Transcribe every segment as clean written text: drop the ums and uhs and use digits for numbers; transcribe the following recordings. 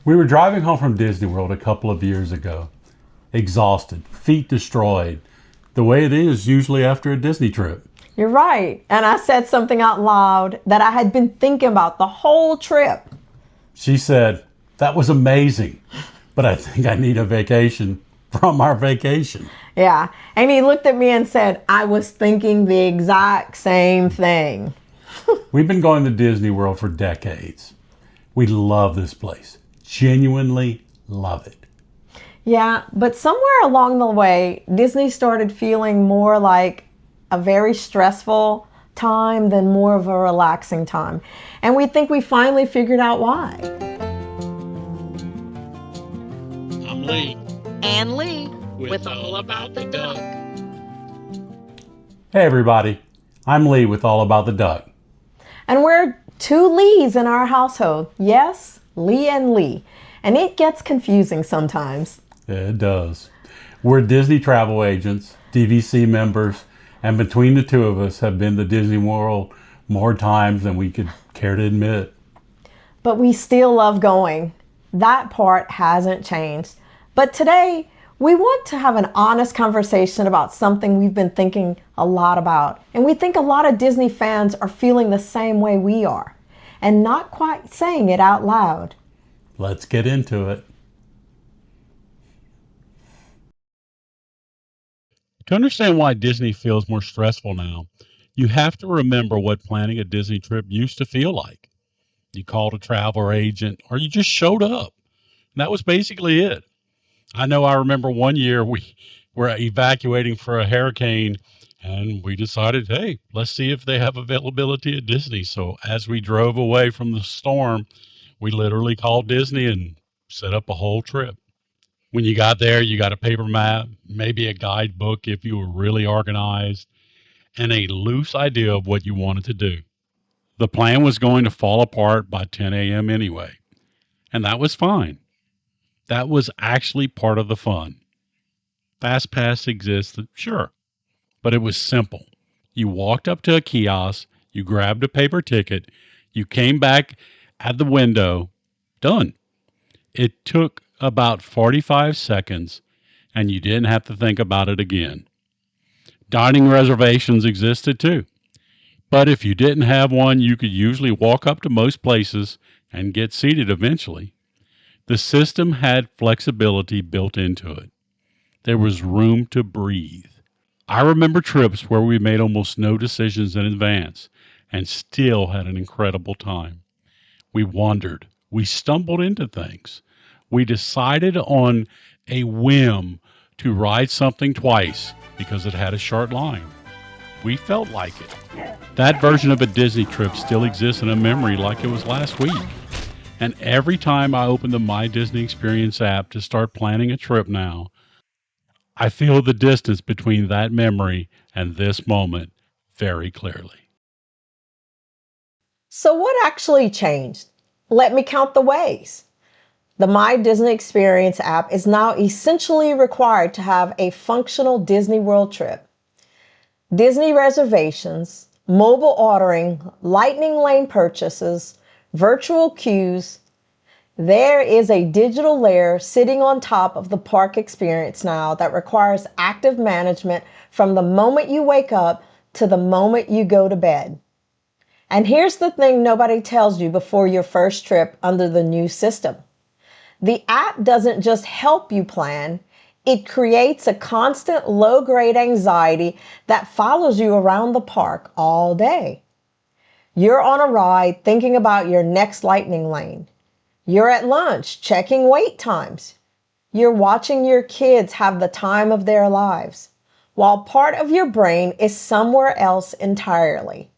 We were driving home from Disney World a couple of years ago, exhausted, feet destroyed, the way it is usually after a Disney trip. You're right. And I said something out loud that I had been thinking about the whole trip. She said, "That was amazing, but I think I need a vacation from our vacation." Yeah. And he looked at me and said, "I was thinking the exact same thing." We've been going to Disney World for decades. We love this place. Genuinely love it. Yeah, but somewhere along the way, Disney started feeling more like a very stressful time than more of a relaxing time. And we think we finally figured out why. I'm Lee. And Lee. With All About the Duck. Hey everybody, I'm Lee with All About the Duck. And we're two Lees in our household. Yes, Lee and Lee. And it gets confusing sometimes. It does. We're Disney travel agents, DVC members, and between the two of us have been to Disney World more times than we could care to admit. But we still love going. That part hasn't changed. But today, we want to have an honest conversation about something we've been thinking a lot about. And we think a lot of Disney fans are feeling the same way we are, and not quite saying it out loud. Let's get into it. To understand why Disney feels more stressful now, you have to remember what planning a Disney trip used to feel like. You called a travel agent or you just showed up. And that was basically it. I know I remember one year we were evacuating for a hurricane and we decided, hey, let's see if they have availability at Disney. So as we drove away from the storm, we literally called Disney and set up a whole trip. When you got there, you got a paper map, maybe a guidebook if you were really organized, and a loose idea of what you wanted to do. The plan was going to fall apart by 10 a.m. anyway, and that was fine. That was actually part of the fun. FastPass existed, sure, but it was simple. You walked up to a kiosk, you grabbed a paper ticket, you came back at the window, done. It took about 45 seconds, and you didn't have to think about it again. Dining reservations existed too. But if you didn't have one, you could usually walk up to most places and get seated eventually. The system had flexibility built into it. There was room to breathe. I remember trips where we made almost no decisions in advance and still had an incredible time. We wandered. We stumbled into things. We decided on a whim to ride something twice because it had a short line. We felt like it. That version of a Disney trip still exists in a memory like it was last week. And every time I open the My Disney Experience app to start planning a trip now, I feel the distance between that memory and this moment very clearly. So what actually changed? Let me count the ways. The My Disney Experience app is now essentially required to have a functional Disney World trip. Disney reservations, mobile ordering, lightning lane purchases, virtual queues. There is a digital layer sitting on top of the park experience now that requires active management from the moment you wake up to the moment you go to bed. And here's the thing nobody tells you before your first trip under the new system. The app doesn't just help you plan, it creates a constant low-grade anxiety that follows you around the park all day. You're on a ride thinking about your next lightning lane. You're at lunch checking wait times. You're watching your kids have the time of their lives, while part of your brain is somewhere else entirely.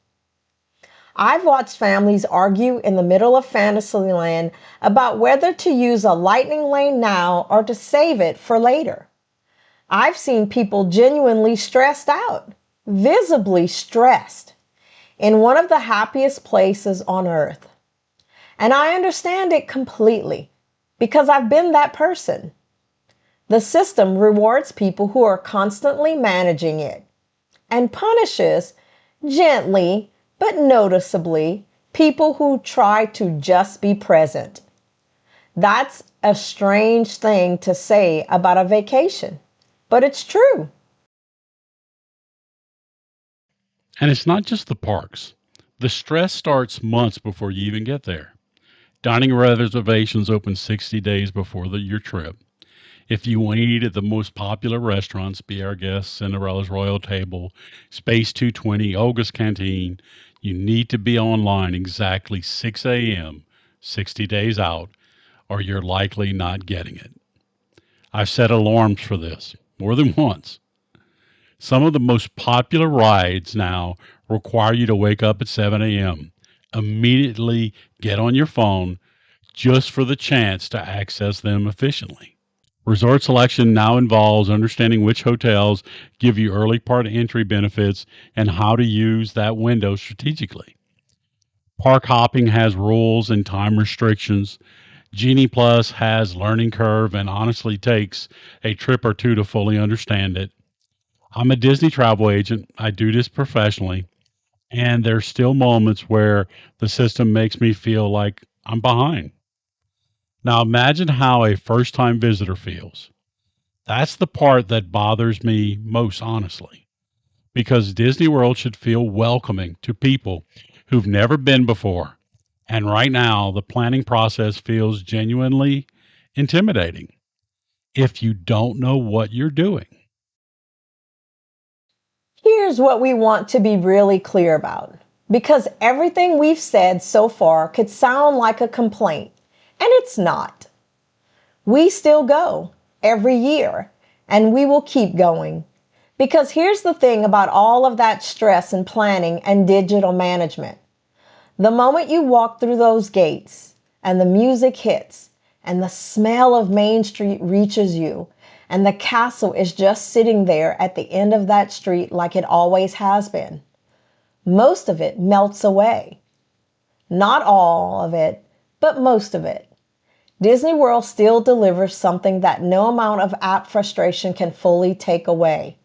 I've watched families argue in the middle of Fantasyland about whether to use a lightning lane now or to save it for later. I've seen people genuinely stressed out, visibly stressed, in one of the happiest places on earth. And I understand it completely because I've been that person. The system rewards people who are constantly managing it and punishes, gently but noticeably, people who try to just be present. That's a strange thing to say about a vacation, but it's true. And it's not just the parks. The stress starts months before you even get there. Dining reservations open 60 days before your trip. If you want to eat at the most popular restaurants, Be Our Guest, Cinderella's Royal Table, Space 220, Olga's Canteen, you need to be online exactly 6 a.m., 60 days out, or you're likely not getting it. I've set alarms for this more than once. Some of the most popular rides now require you to wake up at 7 a.m., immediately get on your phone just for the chance to access them efficiently. Resort selection now involves understanding which hotels give you early part entry benefits and how to use that window strategically. Park hopping has rules and time restrictions. Genie Plus has learning curve and honestly takes a trip or two to fully understand it. I'm a Disney travel agent. I do this professionally, and there's still moments where the system makes me feel like I'm behind. Now imagine how a first-time visitor feels. That's the part that bothers me most, honestly, because Disney World should feel welcoming to people who've never been before. And right now, the planning process feels genuinely intimidating if you don't know what you're doing. Here's what we want to be really clear about, because everything we've said so far could sound like a complaint, and it's not. We still go every year, and we will keep going. Because here's the thing about all of that stress and planning and digital management. The moment you walk through those gates and the music hits and the smell of Main Street reaches you and the castle is just sitting there at the end of that street like it always has been, most of it melts away. Not all of it, but most of it. Disney World still delivers something that no amount of app frustration can fully take away.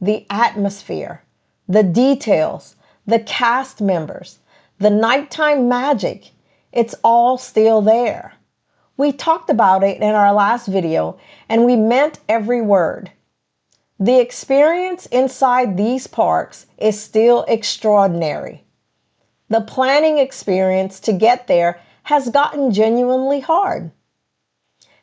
The atmosphere, the details, the cast members, the nighttime magic, it's all still there. We talked about it in our last video, and we meant every word. The experience inside these parks is still extraordinary. The planning experience to get there has gotten genuinely hard.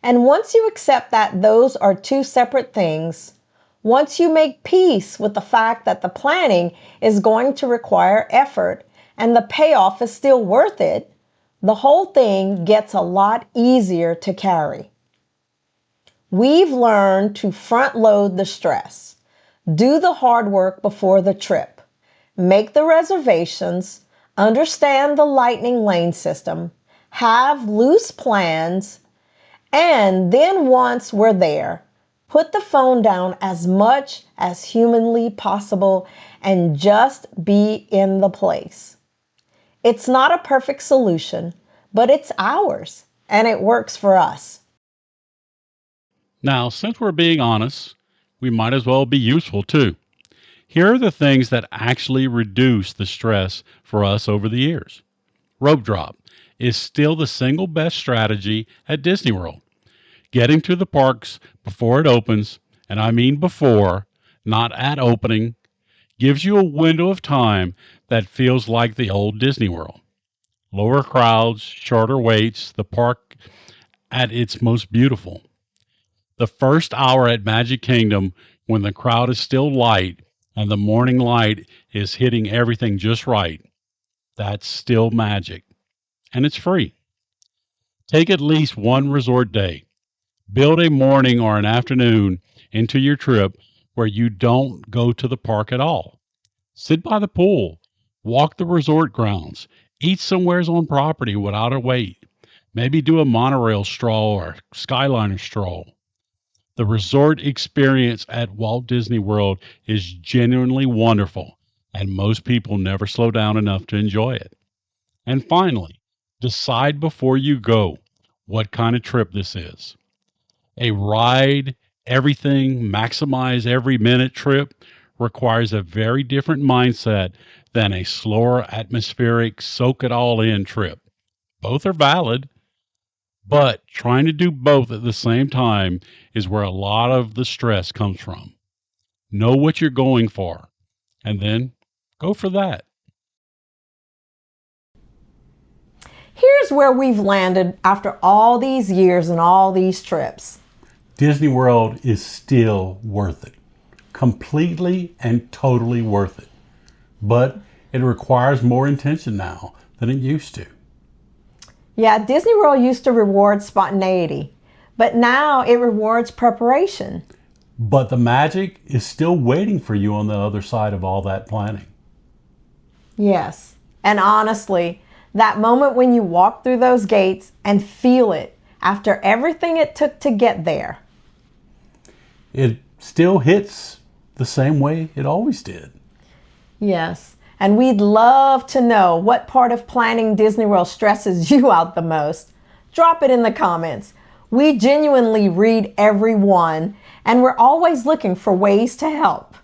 And once you accept that those are two separate things, once you make peace with the fact that the planning is going to require effort and the payoff is still worth it, the whole thing gets a lot easier to carry. We've learned to front load the stress, do the hard work before the trip, make the reservations, understand the lightning lane system, have loose plans, and then once we're there, put the phone down as much as humanly possible and just be in the place. It's not a perfect solution, but it's ours and it works for us. Now, since we're being honest, we might as well be useful too. Here are the things that actually reduce the stress for us over the years. Rope drop is still the single best strategy at Disney World. Getting to the parks before it opens, and I mean before, not at opening, gives you a window of time that feels like the old Disney World. Lower crowds, shorter waits, the park at its most beautiful. The first hour at Magic Kingdom, when the crowd is still light and the morning light is hitting everything just right, that's still magic. And it's free. Take at least one resort day. Build a morning or an afternoon into your trip where you don't go to the park at all. Sit by the pool, walk the resort grounds, eat somewheres on property without a wait. Maybe do a monorail stroll or skyliner stroll. The resort experience at Walt Disney World is genuinely wonderful, and most people never slow down enough to enjoy it. And finally, decide before you go what kind of trip this is. A ride, everything, maximize every minute trip requires a very different mindset than a slower, atmospheric, soak it all in trip. Both are valid, But trying to do both at the same time is where a lot of the stress comes from. Know what you're going for, and then go for that. Here's where we've landed after all these years and all these trips. Disney World is still worth it. Completely and totally worth it. But it requires more intention now than it used to. Yeah, Disney World used to reward spontaneity, but now it rewards preparation. But the magic is still waiting for you on the other side of all that planning. Yes, and honestly, that moment when you walk through those gates and feel it after everything it took to get there. It still hits the same way it always did. Yes, and we'd love to know what part of planning Disney World stresses you out the most. Drop it in the comments. We genuinely read every one, and we're always looking for ways to help.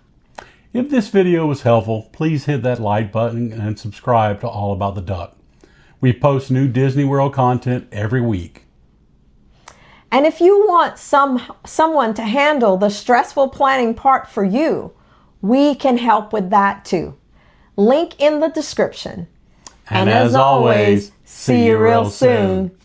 If this video was helpful, please hit that like button and subscribe to All About the Duck. We post new Disney World content every week. And if you want someone to handle the stressful planning part for you, we can help with that too. Link in the description. And as always, see you real soon.